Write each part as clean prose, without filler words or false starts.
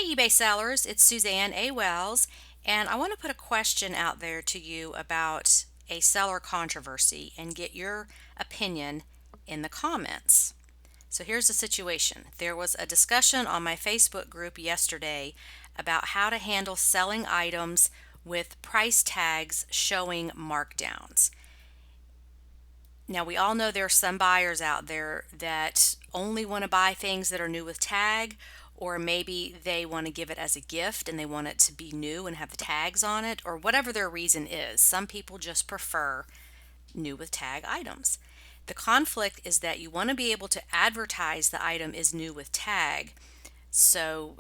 Hey eBay sellers, it's Suzanne A. Wells, and I want to put a question out there to you about a seller controversy and get your opinion in the comments. So here's the situation. There was a discussion on my Facebook group yesterday about how to handle selling items with price tags showing markdowns. Now, we all know there are some buyers out there that only want to buy things that are new with tag, or maybe they want to give it as a gift and they want it to be new and have the tags on it, or whatever their reason is. Some people just prefer new with tag items. The conflict is that you want to be able to advertise the item is new with tag. So,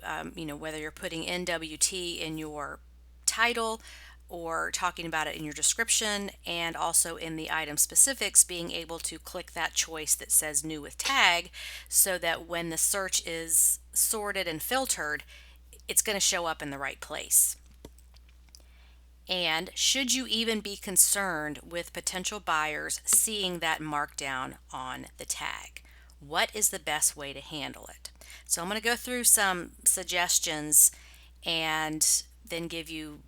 whether you're putting NWT in your title or talking about it in your description, and also in the item specifics, being able to click that choice that says new with tag so that when the search is sorted and filtered, it's going to show up in the right place. And should you even be concerned with potential buyers seeing that markdown on the tag? What is the best way to handle it? So I'm going to go through some suggestions and then give you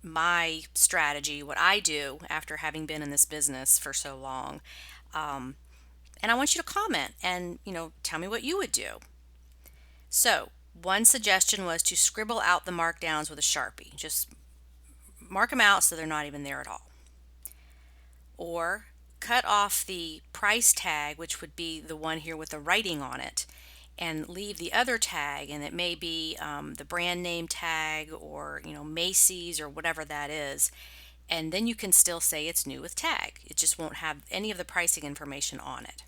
my strategy, what I do after having been in this business for so long. And I want you to comment and, tell me what you would do. So one suggestion was to scribble out the markdowns with a Sharpie. Just mark them out so they're not even there at all. Or cut off the price tag, which would be the one here with the writing on it, and leave the other tag, and it may be the brand name tag or Macy's or whatever that is, and then you can still say it's new with tag. It just won't have any of the pricing information on it.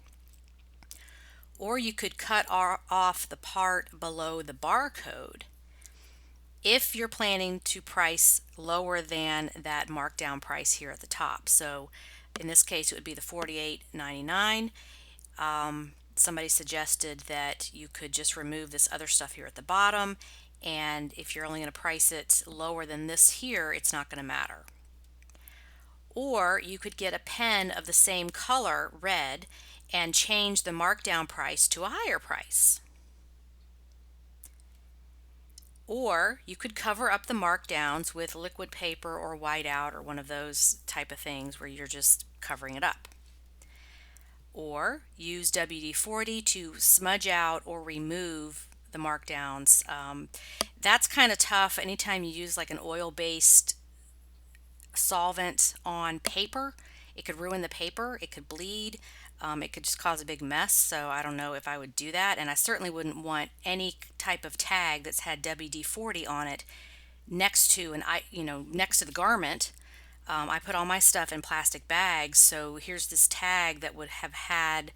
Or you could cut off the part below the barcode if you're planning to price lower than that markdown price here at the top. So in this case it would be the $48.99. Somebody suggested that you could just remove this other stuff here at the bottom, and if you're only going to price it lower than this here, it's not going to matter. Or you could get a pen of the same color, red, and change the markdown price to a higher price. Or you could cover up the markdowns with liquid paper or whiteout or one of those type of things where you're just covering it up. Or use WD-40 to smudge out or remove the markdowns. That's kind of tough anytime you use like an oil-based solvent on paper. It could ruin the paper, it could bleed, it could just cause a big mess. So I don't know if I would do that, and I certainly wouldn't want any type of tag that's had WD-40 on it next to next to the garment. I put all my stuff in plastic bags, so here's this tag that would have had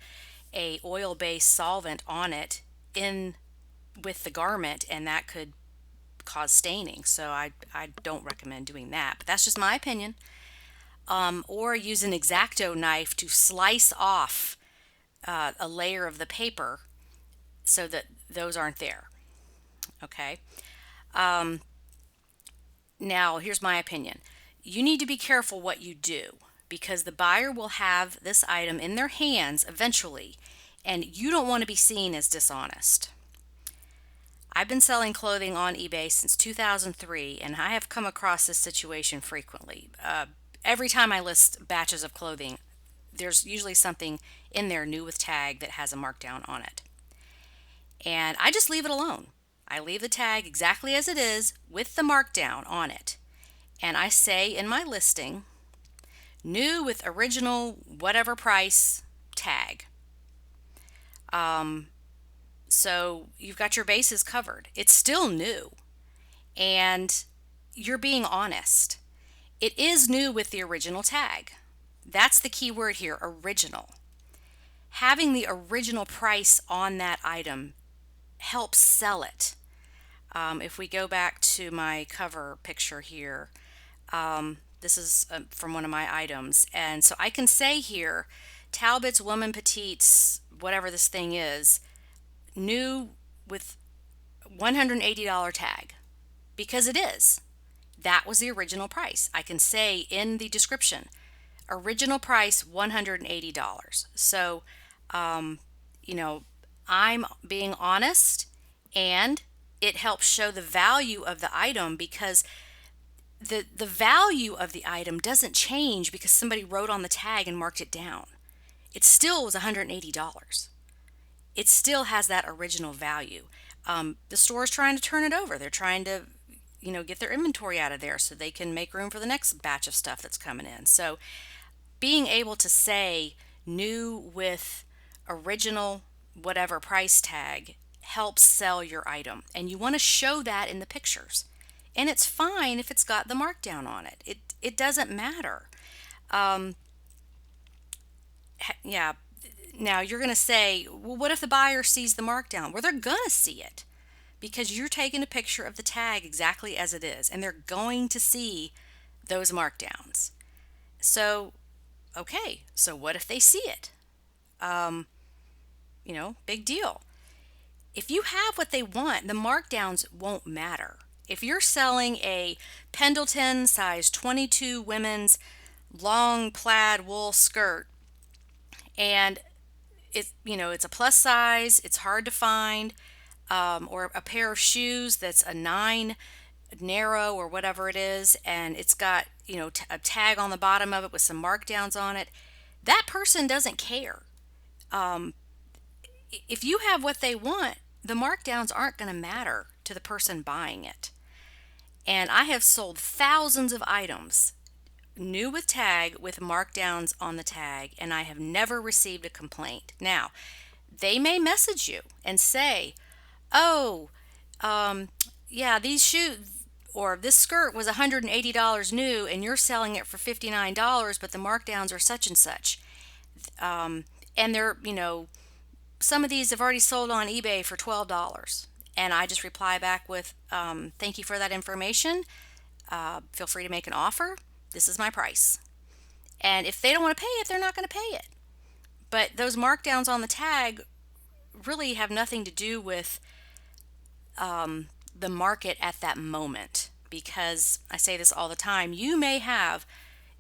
a oil-based solvent on it in with the garment, and that could cause staining. So I don't recommend doing that, but that's just my opinion. Or use an X-Acto knife to slice off a layer of the paper so that those aren't there. Okay. Now here's my opinion. You need to be careful what you do, because the buyer will have this item in their hands eventually, and you don't want to be seen as dishonest. I've been selling clothing on eBay since 2003, and I have come across this situation frequently. Every time I list batches of clothing, there's usually something in there new with tag that has a markdown on it. And I just leave it alone. I leave the tag exactly as it is with the markdown on it. And I say in my listing, new with original whatever price tag. So you've got your bases covered. It's still new, and you're being honest. It is new with the original tag. That's the key word here, original. Having the original price on that item helps sell it. If we go back to my cover picture here, this is from one of my items, and so I can say here, Talbot's Woman Petites, whatever this thing is, new with $180 tag, because it is. That was the original price. I can say in the description, original price $180. So, I'm being honest, and it helps show the value of the item, because the value of the item doesn't change because somebody wrote on the tag and marked it down. It still was $180. It still has that original value. The store is trying to turn it over. They're trying to, get their inventory out of there so they can make room for the next batch of stuff that's coming in. So being able to say new with original whatever price tag helps sell your item, and you want to show that in the pictures. And it's fine if it's got the markdown on it. It doesn't matter. Yeah. Now you're going to say, well, what if the buyer sees the markdown? Well, they're going to see it because you're taking a picture of the tag exactly as it is, and they're going to see those markdowns. So, okay, so what if they see it? Big deal. If you have what they want, the markdowns won't matter. If you're selling a Pendleton size 22 women's long plaid wool skirt, and it's a plus size, it's hard to find, or a pair of shoes that's a 9 narrow or whatever it is, and it's got a tag on the bottom of it with some markdowns on it, that person doesn't care. If you have what they want, the markdowns aren't going to matter to the person buying it. And I have sold thousands of items new with tag with markdowns on the tag, and I have never received a complaint. Now, they may message you and say, oh, yeah, these shoes or this skirt was $180 new and you're selling it for $59, but the markdowns are such and such. And they're, some of these have already sold on eBay for $12. And I just reply back with, thank you for that information. Feel free to make an offer. This is my price. And if they don't want to pay it, they're not going to pay it. But those markdowns on the tag really have nothing to do with the market at that moment, because I say this all the time, you may have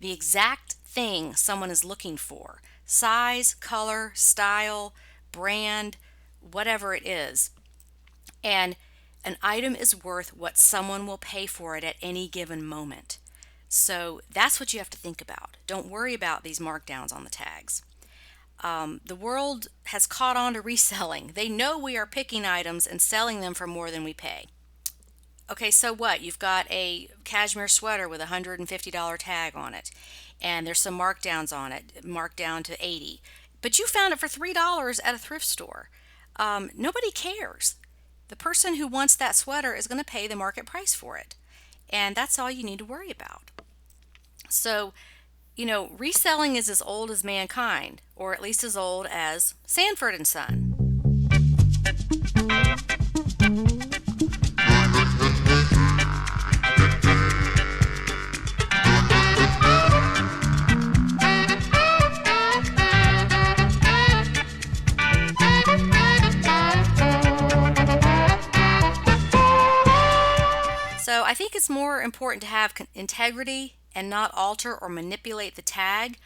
the exact thing someone is looking for: size, color, style, brand, whatever it is. And an item is worth what someone will pay for it at any given moment. So that's what you have to think about. Don't worry about these markdowns on the tags. The world has caught on to reselling. They know we are picking items and selling them for more than we pay. Okay, so what? You've got a cashmere sweater with a $150 tag on it, and there's some markdowns on it, marked down to $80. But you found it for $3 at a thrift store. Nobody cares. The person who wants that sweater is going to pay the market price for it. And that's all you need to worry about. So, reselling is as old as mankind, or at least as old as Sanford and Son. So I think it's more important to have integrity and not alter or manipulate the tag,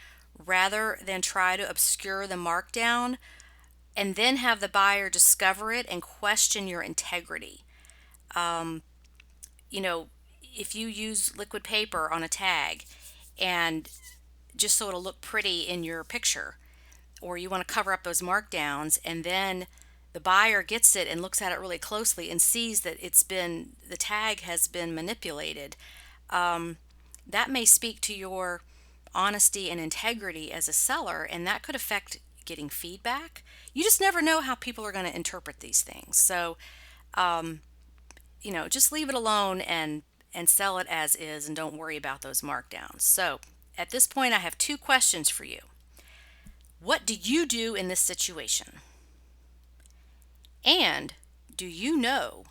rather than try to obscure the markdown and then have the buyer discover it and question your integrity. If you use liquid paper on a tag and just so it'll look pretty in your picture, or you want to cover up those markdowns, and then the buyer gets it and looks at it really closely and sees that the tag has been manipulated, that may speak to your honesty and integrity as a seller, and that could affect getting feedback. You just never know how people are going to interpret these things. So, just leave it alone and sell it as is, and don't worry about those markdowns. So, at this point, I have 2 questions for you. What do you do in this situation? And do you know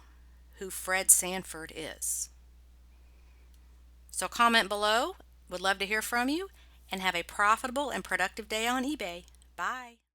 who Fred Sanford is? So comment below. Would love to hear from you, and have a profitable and productive day on eBay. Bye.